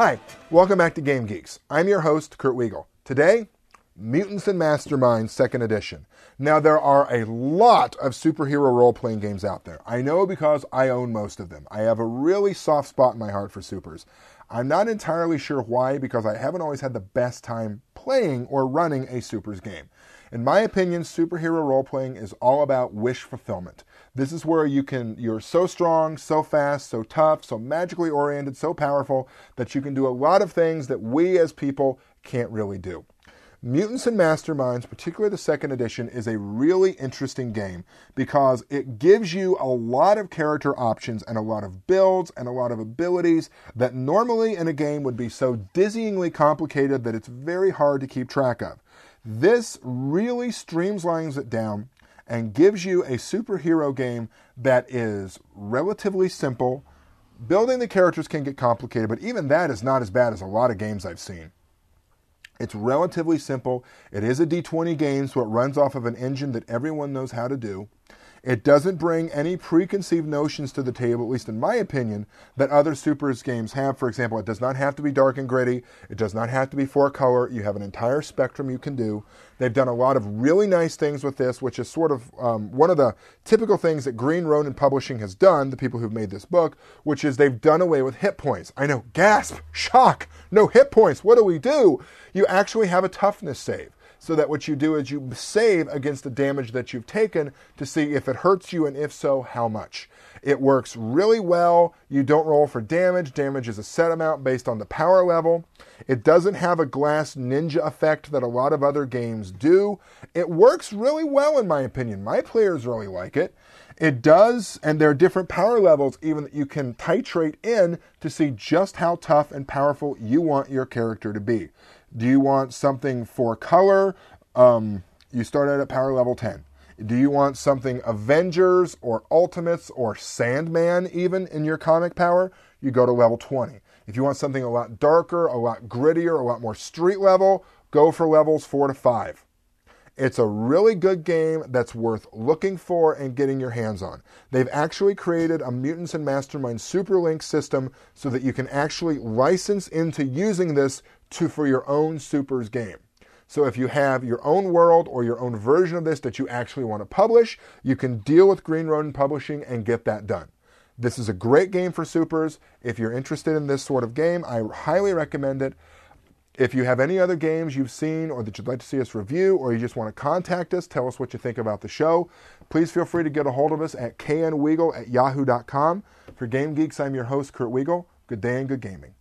Hi, welcome back to Game Geeks. I'm your host, Kurt Weigel. Today, Mutants Masterminds 2nd Edition. Now, there are a lot of superhero role-playing games out there. I know because I own most of them. I have a really soft spot in my heart for supers. I'm not entirely sure why, because I haven't always had the best time playing or running a supers game. In my opinion, superhero role-playing is all about wish fulfillment. This is where you're so strong, so fast, so tough, so magically oriented, so powerful that you can do a lot of things that we as people can't really do. Mutants and Masterminds, particularly the 2nd edition, is a really interesting game because it gives you a lot of character options and a lot of builds and a lot of abilities that normally in a game would be so dizzyingly complicated that it's very hard to keep track of. This really streamlines it down and gives you a superhero game that is relatively simple. Building the characters can get complicated, but even that is not as bad as a lot of games I've seen. It's relatively simple. It is a D20 game, so it runs off of an engine that everyone knows how to do. It doesn't bring any preconceived notions to the table, at least in my opinion, that other supers games have. For example, it does not have to be dark and gritty. It does not have to be 4-color. You have an entire spectrum you can do. They've done a lot of really nice things with this, which is sort of one of the typical things that Green Ronin Publishing has done, the people who've made this book, which is they've done away with hit points. I know, gasp, shock, no hit points. What do? You actually have a toughness save. So that what you do is you save against the damage that you've taken to see if it hurts you, and if so, how much. It works really well. You don't roll for damage. Damage is a set amount based on the power level. It doesn't have a glass ninja effect that a lot of other games do. It works really well, in my opinion. My players really like it. It does, and there are different power levels even that you can titrate in to see just how tough and powerful you want your character to be. Do you want something for color? You start out at power level 10. Do you want something Avengers or Ultimates or Sandman even in your comic power? You go to level 20. If you want something a lot darker, a lot grittier, a lot more street level, go for levels 4 to 5. It's a really good game that's worth looking for and getting your hands on. They've actually created a Mutants and Masterminds Superlink system so that you can actually license into using this for your own supers game. So if you have your own world or your own version of this that you actually want to publish, you can deal with Green Ronin Publishing and get that done. This is a great game for supers. If you're interested in this sort of game, I highly recommend it. If you have any other games you've seen or that you'd like to see us review, or you just want to contact us, tell us what you think about the show, please feel free to get a hold of us at knweigel@yahoo.com. For Game Geeks, I'm your host, Kurt Weigel. Good day and good gaming.